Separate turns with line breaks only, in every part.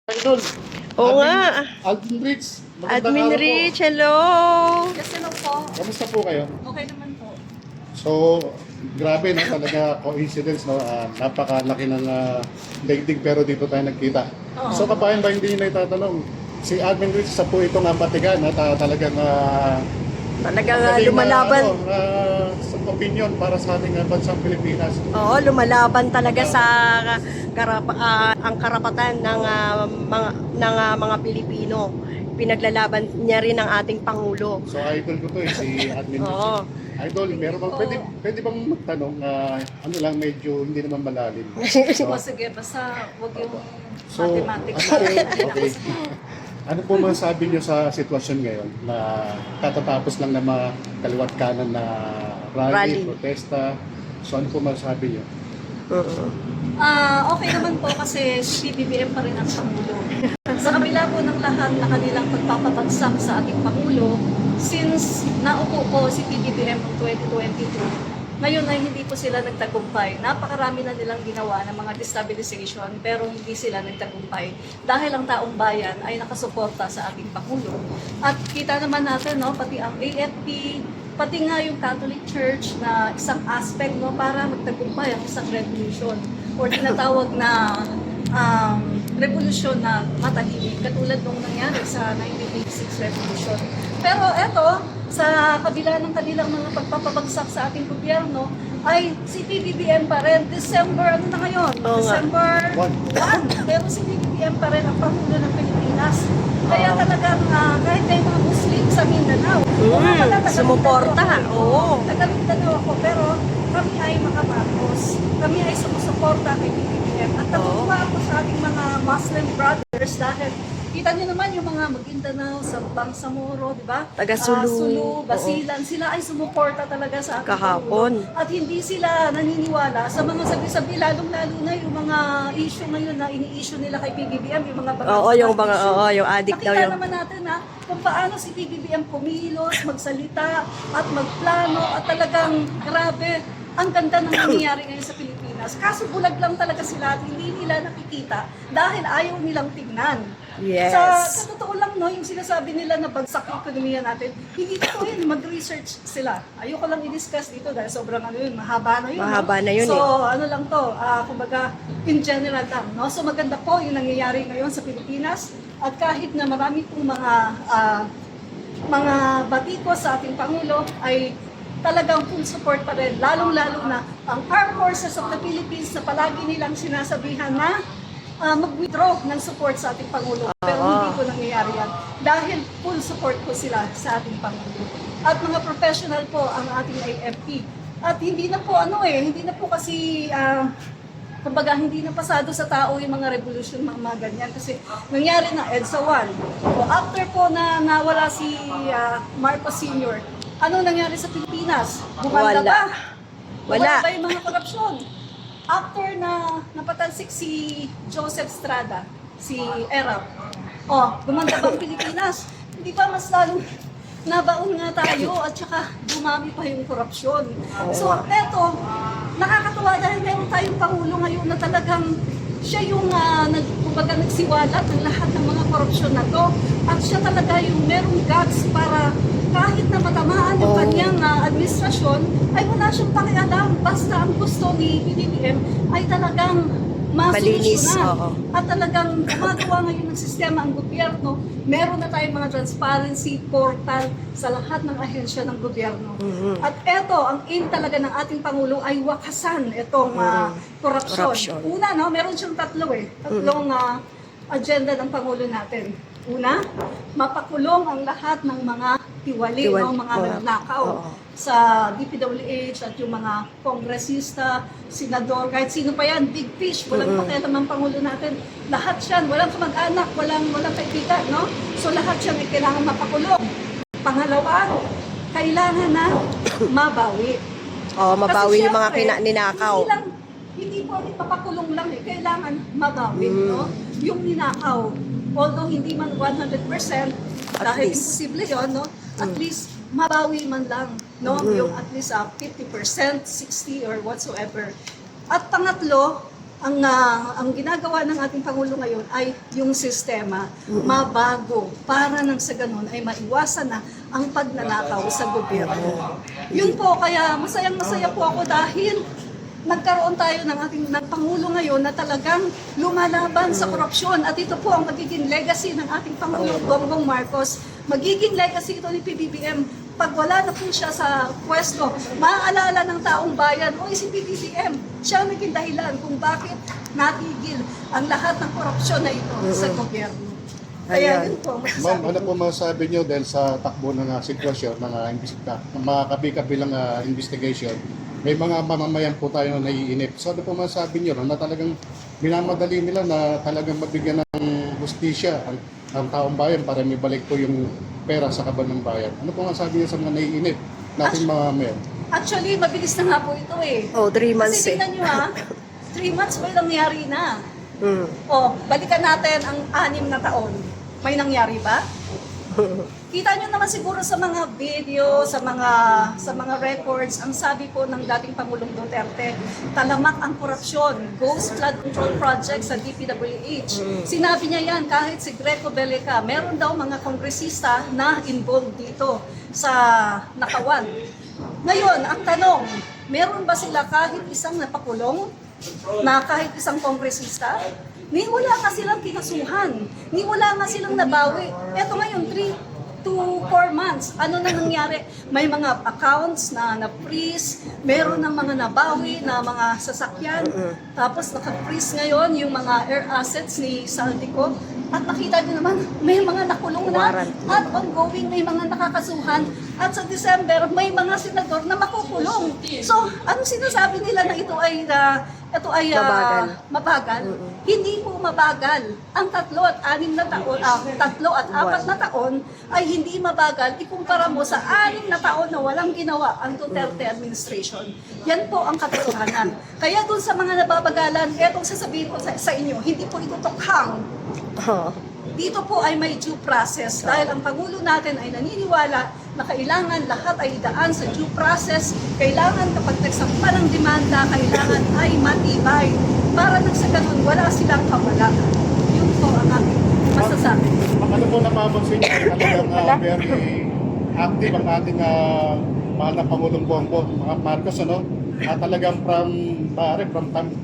Idol.
Oo nga.
Alvin Rich. Magandang
Admin
araw po.
Rich, hello!
Yes, hello po.
Kamusta po kayo?
Okay naman po.
So, grabe no, talaga coincidence no. Napakalaki ng daigdig pero dito tayo nagkita.
Oo.
So, kabayan ba hindi na itatanong? Si Admin Rich sa po itong ambatigan at talagang
Talagang
magaling
lumalaban.
sa opinion para sa ating bansang Pilipinas.
Oo, lumalaban talaga sa ang karapatan ng mga Pilipino. Pinaglalaban niya rin ang ating Pangulo.
So, idol ko to si Admin Rich.
Oo.
Idol, meron bang, pwede bang magtanong, ano lang medyo hindi naman malalim.
O sige, basta wag yung mathematics.
Okay. Ano po masasabi niyo sa sitwasyon ngayon na katatapos lang na mga kaliwat kanan na rally, protesta? So ano po masasabi niyo?
Okay naman po kasi si BBM pa rin ang Pangulo. Sa kabila po ng lahat na kanilang pagpapabagsak sa ating Pangulo, since naupo po si BBM noong 2022, ngayon ay hindi po sila nagtagumpay. Napakarami na nilang ginawa ng mga destabilization pero hindi sila nagtagumpay dahil ang taong bayan ay nakasuporta sa ating Pangulo. At kita naman natin, no, pati ang AFP, pati nga yung Catholic Church na isang aspect no, para magtagumpay ang isang revolution or tinatawag na revolution na matahimik katulad nung nangyari sa 1986 revolution. Pero eto, sa kabila ng kanilang mga pagpapabagsak sa ating gobyerno, ay si PBBM pa rin. December, ano na ngayon?
Oo nga.
December 1. Pero si PBBM pa rin ang Pangulo ng Pilipinas. Kaya talagang kahit may mga Muslim sa Mindanao,
Sumuporta. Oo.
taga Mindanao ako, pero kami ay makabatos. Kami ay sumusuporta kay PBBM. At natutuwa ako sa ating mga Muslim brothers dahil kita niyo naman yung mga Maguindanao, Bangsamoro, di ba?
Taga Sulu.
Sulu, Basilan, sila ay sumuporta talaga sa ating
Kahapon.
Pangulo. At hindi sila naniniwala sa mga sabi-sabi, lalong-lalo na yung mga issue ngayon na ini-issue nila kay PBBM, yung mga
Oo, yung yung addict daw
Nakita
yung...
naman natin kung paano si PBBM kumilos, magsalita, at magplano, at talagang grabe, ang ganda ng nangyayari ngayon sa Pilipinas. Kaso bulag lang talaga sila at hindi nila nakikita dahil ayaw nilang tignan.
Yes.
Sa totoo lang, no, yung sinasabi nila na bagsak yung ekonomiya natin, hindi totoo yun, mag-research sila. Ayoko lang i-discuss dito dahil sobrang mahaba na yun.
Mahaba na yun
So, ano lang to, kumbaga, in general lang. No? So, maganda po yung nangyayari ngayon sa Pilipinas at kahit na marami pong mga batiko sa ating Pangulo ay talagang full support pa rin. Lalong-lalo na ang Armed Forces of the Philippines na palagi nilang sinasabihan na mag-withdraw ng support sa ating Pangulo. Pero hindi po nangyayari yan. Dahil full support po sila sa ating Pangulo. At mga professional po ang ating AFP. At hindi na po hindi na po kasi kumbaga hindi na pasado sa tao yung mga revolution, mga ganyan. Kasi nangyari na EDSA 1. O after po na nawala si Marcos Sr., ano nangyari sa Pilipinas? Bumanda ba?
Wala.
Ba yung mga korupsyon? After na napatansik si Joseph Estrada, si Erap, bumanda ba ang Pilipinas? Hindi ba mas lalong nabaon nga tayo at saka dumami pa yung korupsyon. So eto, nakakatuwa dahil meron tayong Pangulo ngayon na talagang siya yung kumbaga nagsiwalat ng lahat ng mga korupsyon na to at siya talaga yung merong guts para kahit na matamaan yung kanyang administrasyon, ay wala siyang pakialam. Basta ang gusto ni PBBM ay talagang masolusyonan. At talagang gumagawa ngayon ng sistema ang gobyerno. Meron na tayong mga transparency portal sa lahat ng ahensya ng gobyerno. At eto, ang aim talaga ng ating Pangulo ay wakasan itong korupsyon. Una, meron siyang tatlong agenda ng Pangulo natin. Una, mapakulong ang lahat ng mga tiwali, mga nagnakaw sa DPWH at yung mga kongresista, senador, kahit sino pa yan, big fish, walang pakialam ang Pangulo natin. Lahat yan, walang kamag-anak, walang kaibigan, no? So lahat yan ay kailangan mapakulong. Pangalawa, kailangan na mabawi.
Mabawi yung mga ninakaw.
Hindi po mapakulong lang kailangan mabawi, no? Yung ninakaw, although hindi man 100%, dahil imposible yun, no? At least mabawi man lang, no? Yung at least 50%, 60% or whatsoever. At pangatlo, ang ginagawa ng ating Pangulo ngayon ay yung sistema mabago para nang sa ganun ay maiwasan na ang pagnanakaw sa gobyerno. Yun po, kaya masayang-masaya po ako dahil nagkaroon tayo ng ating Pangulo ngayon na talagang lumalaban sa korupsyon at ito po ang magiging legacy ng ating Pangulo Bongbong Marcos. Magiging legacy ito ni PBBM. Pag wala na po siya sa pwesto, maaalala ng taong bayan, o si PBBM, siya ang naging dahilan kung bakit natigil ang lahat ng korupsyon na ito sa gobyerno. Kaya
Ayan.
yun po,
Ma'am, ano po masasabi nyo dahil sa takbo ng sitwasyon ng mga kabi-kabilang investigation, may mga mamamayan po tayo na naiinip. So ano po masasabi nyo na talagang minamadali nila na talagang mabigyan ng hustisya ang taong bayan para may balik po yung pera sa kaban ng bayan? Ano po masasabi nyo sa mga naiinip nating mamamayan?
actually, mabilis na nga po ito eh.
Oh, 3 months
Kasi tingnan nyo 3 months may nangyari na. O, balikan natin ang 6 na taon. May nangyari ba? Kita nyo naman siguro sa mga video, sa mga records, ang sabi po ng dating Pangulong Duterte, talamak ang korupsyon, ghost flood control project sa DPWH. Sinabi niya yan kahit si Greco Belica, meron daw mga kongresista na involved dito sa nakawan. Ngayon, ang tanong, meron ba sila kahit isang napakulong na kahit isang kongresista? Ni wala nga silang kinasuhan. Ni wala nga silang nabawi. Eto ngayon, 3 to 4 months. Ano na nangyari? May mga accounts na na-freeze, meron ng mga nabawi na mga sasakyan, tapos naka-freeze ngayon yung mga air assets ni Saldico. At nakita niyo naman, may mga nakulong na
Warrant.
at ongoing may mga nakakasuhan. At sa December, may mga senador na makukulong. So, ano sinasabi nila na ito ay
Mabagal.
mabagal? Hindi po mabagal. Ang 3 at 6 na taon, 3 at 4 na taon ay hindi mabagal ikumpara mo sa 6 na taon na walang ginawa ang Duterte administration. Yan po ang katotohanan. Kaya dun sa mga nababagalan, etong sasabihin ko sa inyo, hindi po ito tokhang. Dito po ay may due process dahil ang Pangulo natin ay naniniwala na kailangan lahat ay idaan sa due process. Kailangan kapag nagsampa ng demanda, kailangan ay matibay. Para nang sa ganun, wala silang kawala. Yun po ang aking masasabi.
Ano po napapansin nyo talagang very active ang ating mahal na Pangulong Bongbong Marcos, ano? Talagang from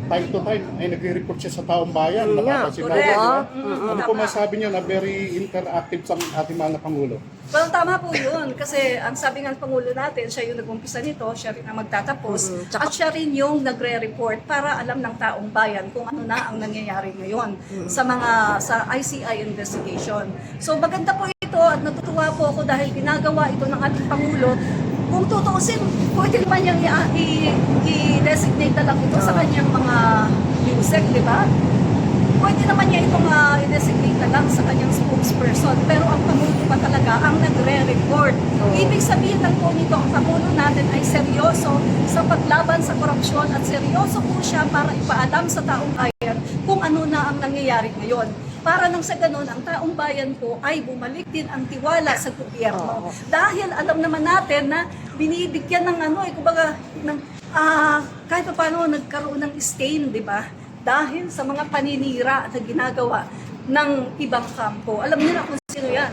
time to time ay nagre-report siya sa taong bayan. Napapansin natin,
correct.
di ba?
Oo.
Ano po masabi niyo na very interactive sa ating mahal na Pangulo?
Well, tama po yun. Kasi ang sabi nga ng Pangulo natin, siya yung nag-umpisa nito, siya rin ang magtatapos, at siya rin yung nagre-report para alam ng taong bayan kung ano na ang nangyayari ngayon sa ICI investigation. So maganda po ito at natutuwa po ako dahil ginagawa ito ng ating Pangulo. Kung tutuusin, pwede naman niyang i-designate na lang ito sa kanyang mga music, di ba? Pwede naman niya itong i-designate na lang sa kanyang spokesperson. Pero ang Pangulo pa talaga ang nagre-report. Ibig sabihin lang po nito, ang Pangulo natin ay seryoso sa paglaban sa korupsyon at seryoso po siya para ipaalam sa taong bayan kung ano na ang nangyayari ngayon. Para nang sa ganun, ang taong bayan po ay bumalik din ang tiwala sa gobyerno. Dahil alam naman natin na binibigyan ng kumbaga, kahit pa paano nagkaroon ng stain, di ba? Dahil sa mga paninira na ginagawa ng ibang kampo. Alam niyo na kung sino yan.